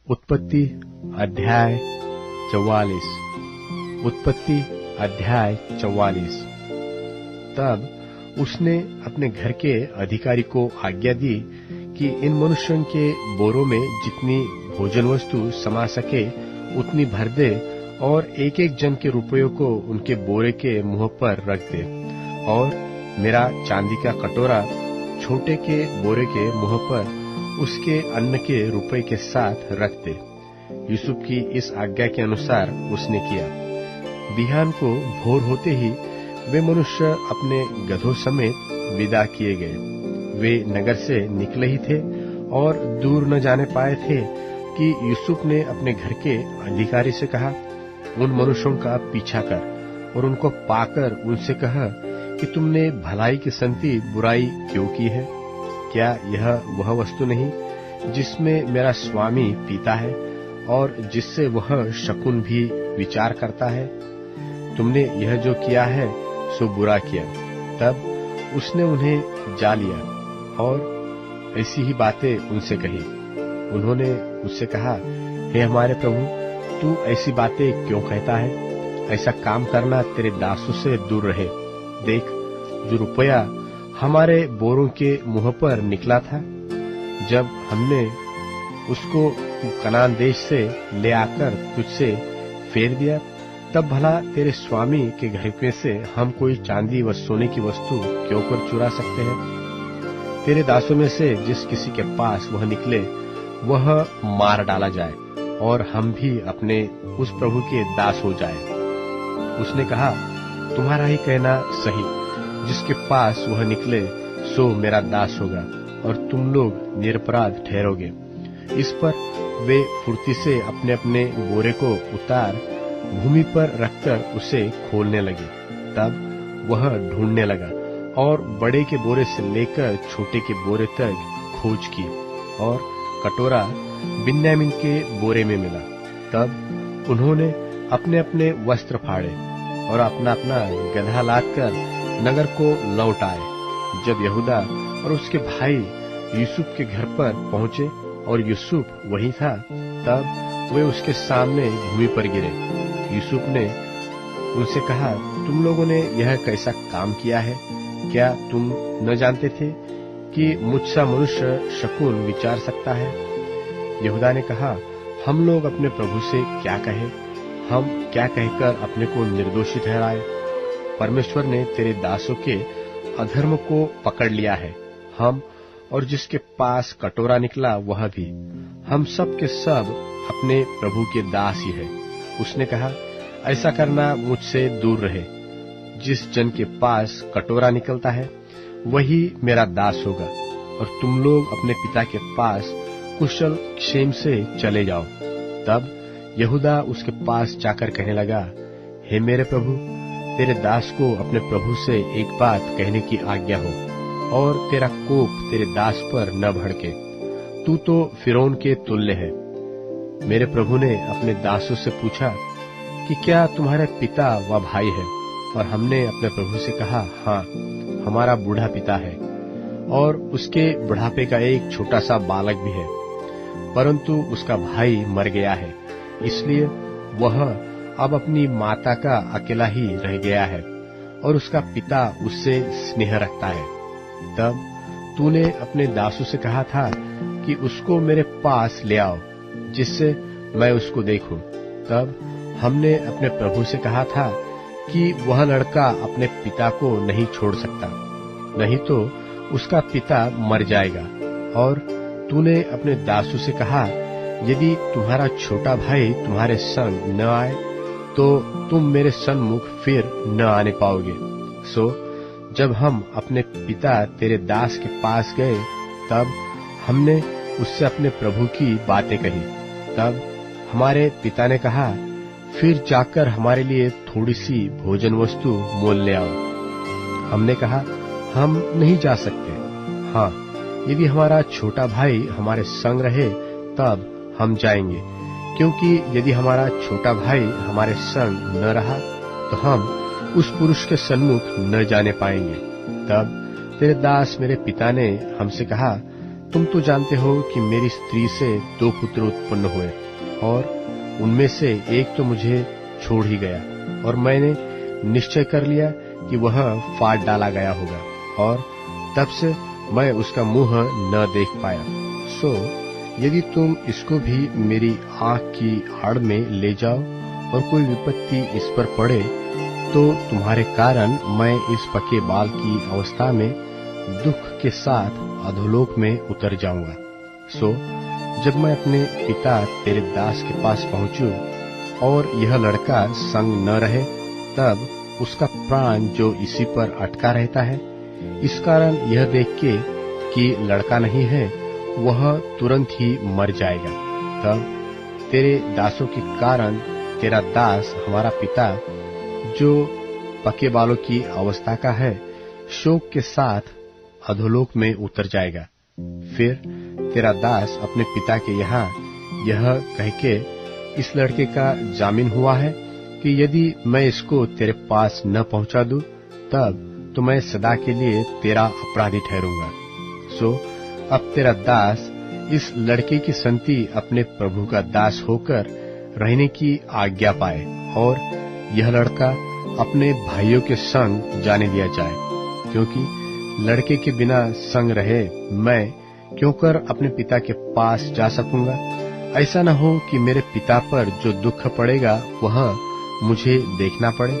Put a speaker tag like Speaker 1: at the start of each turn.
Speaker 1: उत्पत्ति अध्याय 44। उत्पत्ति अध्याय 44। तब उसने अपने घर के अधिकारी को आज्ञा दी कि इन मनुष्यों के बोरों में जितनी भोजन वस्तु समा सके उतनी भर दे और एक एक जन के रुपयों को उनके बोरे के मुंह पर रख दे, और मेरा चांदी का कटोरा छोटे के बोरे के मुंह पर उसके अन्न के रुपये के साथ रख दे। यूसुफ की इस आज्ञा के अनुसार उसने किया। बिहान को भोर होते ही वे मनुष्य अपने गधों समेत विदा किए गए। वे नगर से निकले ही थे और दूर न जाने पाए थे कि यूसुफ ने अपने घर के अधिकारी से कहा, उन मनुष्यों का पीछा कर और उनको पाकर उनसे कहा कि तुमने भलाई की संति बुराई क्यों की है? क्या यह वह वस्तु नहीं जिसमें मेरा स्वामी पीता है और जिससे वह शकुन भी विचार करता है? तुमने यह जो किया है सो बुरा किया। तब उसने उन्हें जा लिया और ऐसी ही बातें उनसे कही। उन्होंने उससे कहा, हे हमारे प्रभु, तू ऐसी बातें क्यों कहता है? ऐसा काम करना तेरे दासों से दूर रहे। देख, जो रुपया हमारे बोरों के मुंह पर निकला था, जब हमने उसको कनान देश से ले आकर तुझसे फेर दिया, तब भला तेरे स्वामी के घर में से हम कोई चांदी व सोने की वस्तु क्यों कर चुरा सकते हैं? तेरे दासों में से जिस किसी के पास वह निकले वह मार डाला जाए और हम भी अपने उस प्रभु के दास हो जाए। उसने कहा, तुम्हारा ही कहना सही, जिसके पास वह निकले सो मेरा दास होगा और तुम लोग निरपराध ठहरोगे। इस पर वे फुर्ती से अपने अपने बोरे को उतार भूमि पर रखकर उसे खोलने लगे। तब वह ढूंढने लगा और बड़े के बोरे से लेकर छोटे के बोरे तक खोज की और कटोरा बिन्यामीन के बोरे में मिला। तब उन्होंने अपने अपने वस्त्र फाड़े और अपना अपना गधा लादकर नगर को लौट आए। जब यहूदा और उसके भाई यूसुफ के घर पर पहुंचे और यूसुफ वहीं था, तब वे उसके सामने भूमि पर गिरे। यूसुफ ने उनसे कहा, तुम लोगों ने यह कैसा काम किया है? क्या तुम न जानते थे कि मुझसा मनुष्य शकुन विचार सकता है? यहूदा ने कहा, हम लोग अपने प्रभु से क्या कहें? हम क्या कहकर अपने को निर्दोषी ठहराए? परमेश्वर ने तेरे दासों के अधर्म को पकड़ लिया है, हम और जिसके पास कटोरा निकला वह भी। हम सब के सब अपने प्रभु के दास ही है। उसने कहा, ऐसा करना मुझसे दूर रहे। जिस जन के पास कटोरा निकलता है वही मेरा दास होगा, और तुम लोग अपने पिता के पास कुशल क्षेम से चले जाओ। तब यहूदा उसके पास जाकर कहने लगा, हे मेरे प्रभु, तेरे दास को अपने प्रभु से एक बात कहने की आज्ञा हो, और तेरा कोप तेरे दास पर न भड़के। तू तो फिरौन के तुल्य है। मेरे प्रभु ने अपने दासों से पूछा कि क्या तुम्हारे पिता व भाई है? और हमने अपने प्रभु से कहा, हाँ, हमारा बूढ़ा पिता है और उसके बुढ़ापे का एक छोटा सा बालक भी है, परंतु उसका भाई मर गया है, इसलिए वह अब अपनी माता का अकेला ही रह गया है और उसका पिता उससे स्नेह रखता है। तब तूने अपने दासों से कहा था कि उसको मेरे पास ले आओ, जिससे मैं उसको देखूं। तब हमने अपने प्रभु से कहा था कि वह लड़का अपने पिता को नहीं छोड़ सकता, नहीं तो उसका पिता मर जाएगा। और तूने अपने दासों से कहा, यदि तुम्हारा छोटा भाई तुम्हारे संग न आए तो तुम मेरे सन्मुख फिर न आने पाओगे। सो जब हम अपने पिता तेरे दास के पास गए, तब हमने उससे अपने प्रभु की बातें कही। तब हमारे पिता ने कहा, फिर जाकर हमारे लिए थोड़ी सी भोजन वस्तु मोल ले आओ। हमने कहा, हम नहीं जा सकते। हाँ, यदि हमारा छोटा भाई हमारे संग रहे तब हम जाएंगे, क्योंकि यदि हमारा छोटा भाई हमारे संग न रहा तो हम उस पुरुष के सन्मुख न जाने पाएंगे। तब तेरे दास मेरे पिता ने हमसे कहा, तुम तो जानते हो कि मेरी स्त्री से 2 पुत्र उत्पन्न हुए और उनमें से एक तो मुझे छोड़ ही गया और मैंने निश्चय कर लिया कि वह फाड़ डाला गया होगा और तब से मैं उसका मुंह न देख पाया। सो यदि तुम इसको भी मेरी आंख की आड़ में ले जाओ और कोई विपत्ति इस पर पड़े तो तुम्हारे कारण मैं इस पके बाल की अवस्था में दुख के साथ अधोलोक में उतर जाऊंगा। सो जब मैं अपने पिता तेरे दास के पास पहुंचूं और यह लड़का संग न रहे, तब उसका प्राण जो इसी पर अटका रहता है, इस कारण यह देख के कि लड़का नहीं है, वह तुरंत ही मर जाएगा। तब तेरे दासों के कारण तेरा दास हमारा पिता जो पके बालों की अवस्था का है, शोक के साथ अधोलोक में उतर जाएगा। फिर तेरा दास अपने पिता के यहाँ यह कह के इस लड़के का जामीन हुआ है कि यदि मैं इसको तेरे पास न पहुंचा दूं, तब तो मैं सदा के लिए तेरा अपराधी ठहरूंगा। सो अब तेरा दास इस लड़के की संति अपने प्रभु का दास होकर रहने की आज्ञा पाए और यह लड़का अपने भाइयों के संग जाने दिया जाए, क्योंकि लड़के के बिना संग रहे मैं क्यों कर अपने पिता के पास जा सकूंगा। ऐसा न हो कि मेरे पिता पर जो दुख पड़ेगा वह मुझे देखना पड़े।